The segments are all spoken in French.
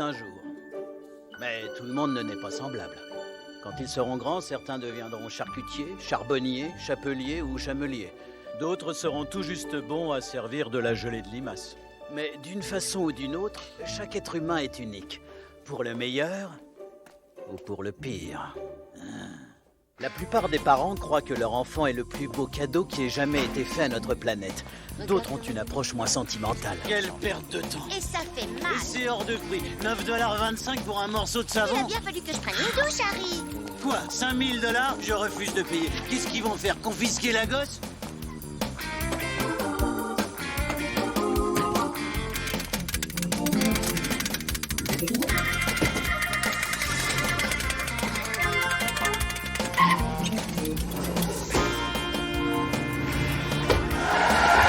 un jour. Mais tout le monde ne naît pas semblable. Quand ils seront grands, certains deviendront charcutiers, charbonniers, chapeliers ou chameliers. D'autres seront tout juste bons à servir de la gelée de limace. Mais d'une façon ou d'une autre, chaque être humain est unique. Pour le meilleur ou pour le pire. La plupart des parents croient que leur enfant est le plus beau cadeau qui ait jamais été fait à notre planète. D'autres ont une approche moins sentimentale. Quelle perte de temps! Et ça fait mal. Et c'est hors de prix. 9,25 $ pour un morceau de Il a savon? bien fallu que je prenne une douche, Harry. Quoi? 5 000 $? Je refuse de payer. Qu'est-ce qu'ils vont faire? Confisquer la gosse?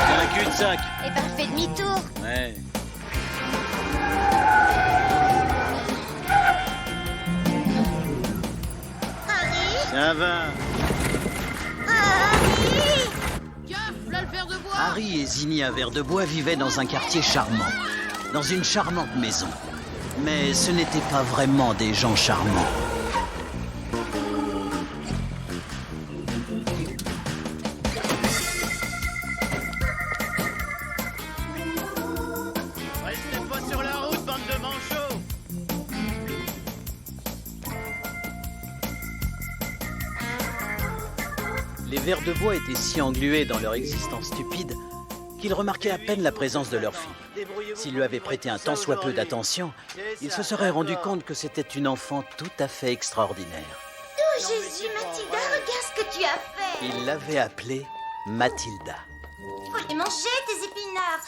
C'est un cul-de-sac. Et ben, fais demi-tour. Ouais. Harry. Ça va. Harry. Tiens, là le verre de bois. Harry et Zinni à Verre de Bois vivaient dans un quartier charmant, dans une charmante maison. Mais ce n'étaient pas vraiment des gens charmants. Restez pas sur la route, bande de manchots! Les vers de bois étaient si englués dans leur existence stupide qu'ils remarquaient à peine la présence de leur fille. S'ils lui avaient prêté un tant soit peu d'attention, ils se seraient rendus compte que c'était une enfant tout à fait extraordinaire. Oh Jésus, Mathilda, regarde ce que tu as fait. Ils l'avaient appelée Mathilda. Faut les manger, tes épinards.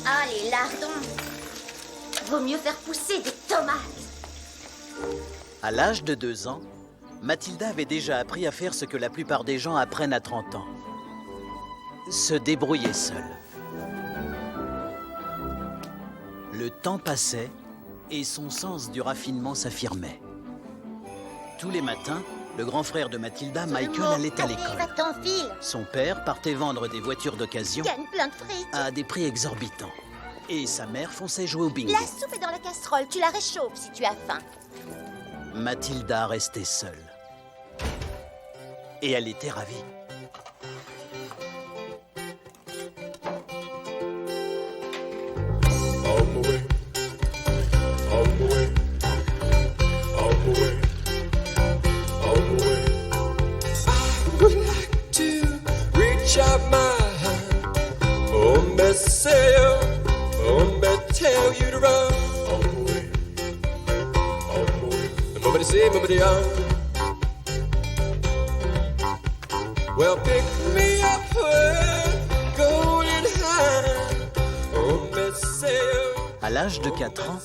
Ah, les lardons. Vaut mieux faire pousser des tomates. À l'âge de 2 ans, Mathilda avait déjà appris à faire ce que la plupart des gens apprennent à 30 ans. Se débrouiller seule. Le temps passait et son sens du raffinement s'affirmait. Tous les matins, le grand frère de Mathilda, Michael, allait à l'école. Va t'enfile. Son père partait vendre des voitures d'occasion Gagne plein de frites. à des prix exorbitants. Et sa mère fonçait jouer au bingo. La soupe est dans la casserole, tu la réchauffes si tu as faim. Mathilda restait seule. Et elle était ravie. On the way, on the way, on the way, on the way. I would like to reach out my hand, me say, me tell you to run. On the way, on the way. And nobody say, nobody on. Well, pick me up when golden hand. Me say. À l'âge de 4 ans,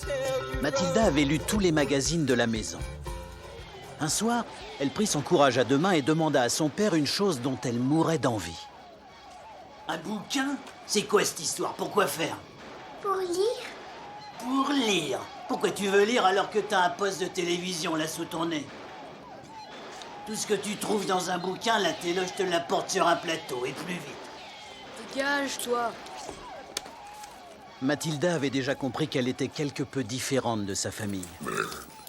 Mathilda avait lu tous les magazines de la maison. Un soir, elle prit son courage à 2 mains et demanda à son père une chose dont elle mourait d'envie. Un bouquin? C'est quoi cette histoire? Pourquoi faire? Pour lire. Pour lire. Pourquoi tu veux lire alors que t'as un poste de télévision là sous ton nez? Tout ce que tu trouves dans un bouquin, la téloge te l'apporte sur un plateau, et plus vite. Dégage-toi. Mathilda avait déjà compris qu'elle était quelque peu différente de sa famille.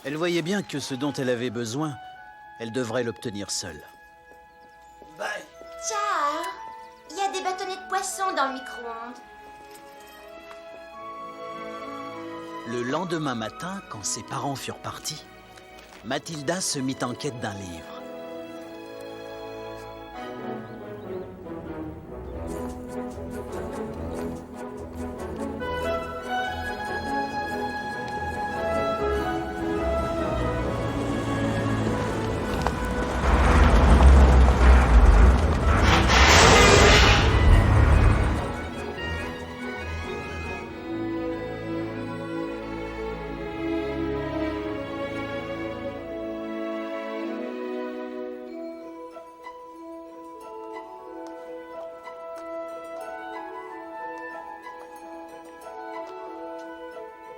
Elle voyait bien que ce dont elle avait besoin, elle devrait l'obtenir seule. Bye. Ciao. Il y a des bâtonnets de poisson dans le micro-ondes. Le lendemain matin, quand ses parents furent partis, Mathilda se mit en quête d'un livre.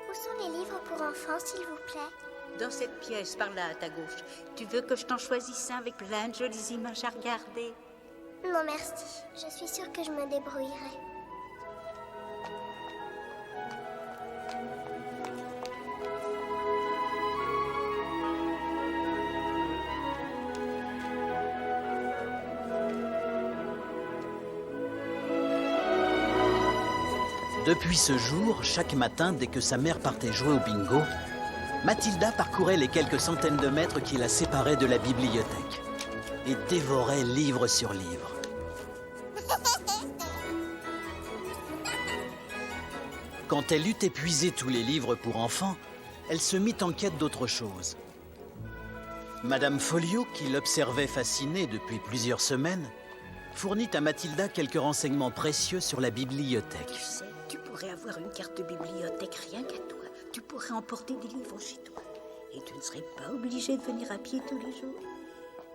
Où sont les livres pour enfants, s'il vous plaît? Dans cette pièce, par là, à ta gauche. Tu veux que je t'en choisisse un avec plein de jolies images à regarder? Non, merci. Je suis sûre que je me débrouillerai. Depuis ce jour, chaque matin, dès que sa mère partait jouer au bingo, Mathilda parcourait les quelques centaines de mètres qui la séparaient de la bibliothèque et dévorait livre sur livre. Quand elle eut épuisé tous les livres pour enfants, elle se mit en quête d'autre chose. Madame Folliot, qui l'observait fascinée depuis plusieurs semaines, fournit à Mathilda quelques renseignements précieux sur la bibliothèque. Tu sais, tu pourrais avoir une carte de bibliothèque rien qu'à toi. Tu pourrais emporter des livres chez toi. Et tu ne serais pas obligé de venir à pied tous les jours.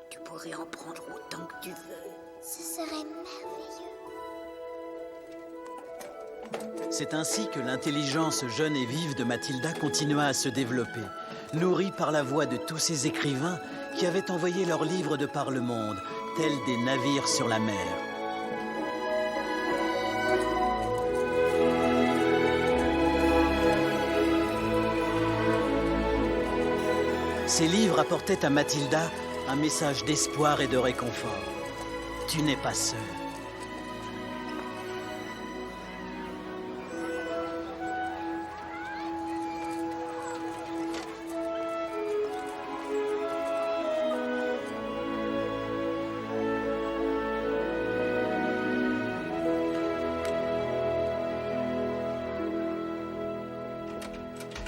Tu pourrais en prendre autant que tu veux. Ce serait merveilleux. C'est ainsi que l'intelligence jeune et vive de Mathilda continua à se développer, nourrie par la voix de tous ces écrivains qui avaient envoyé leurs livres de par le monde, tels des navires sur la mer. Ces livres apportaient à Mathilda un message d'espoir et de réconfort. Tu n'es pas seule.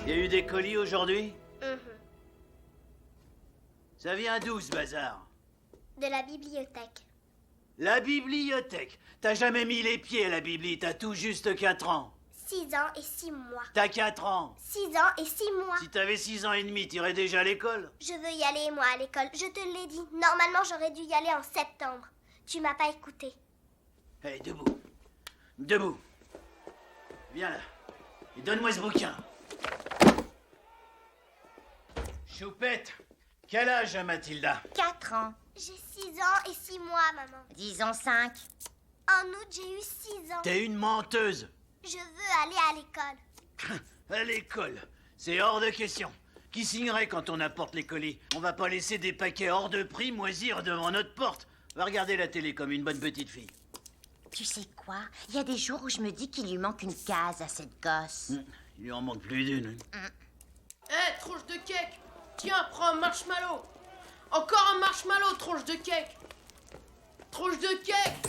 Il y a eu des colis aujourd'hui? Ça vient d'où, ce bazar? De la bibliothèque. La bibliothèque? T'as jamais mis les pieds à la bibli, t'as tout juste 4 ans. 6 ans et 6 mois. T'as 4 ans. 6 ans et 6 mois. Si t'avais 6 ans et demi, t'irais déjà à l'école? Je veux y aller, moi, à l'école. Je te l'ai dit. Normalement, j'aurais dû y aller en septembre. Tu m'as pas écouté. Hé, debout. Debout. Viens là. Et donne-moi ce bouquin. Choupette, quel âge a Mathilda? 4 ans. J'ai 6 ans et 6 mois, maman. Disons 5. En août, j'ai eu 6 ans. T'es une menteuse. Je veux aller à l'école. À l'école, c'est hors de question. Qui signerait quand on apporte les colis? On va pas laisser des paquets hors de prix moisir devant notre porte. Va regarder la télé comme une bonne petite fille. Tu sais quoi? Il y a des jours où je me dis qu'il lui manque une case à cette gosse. Il lui en manque plus d'une. Hé, tronche de cake! Tiens, prends un marshmallow! Encore un marshmallow, tronche de cake! Tronche de cake!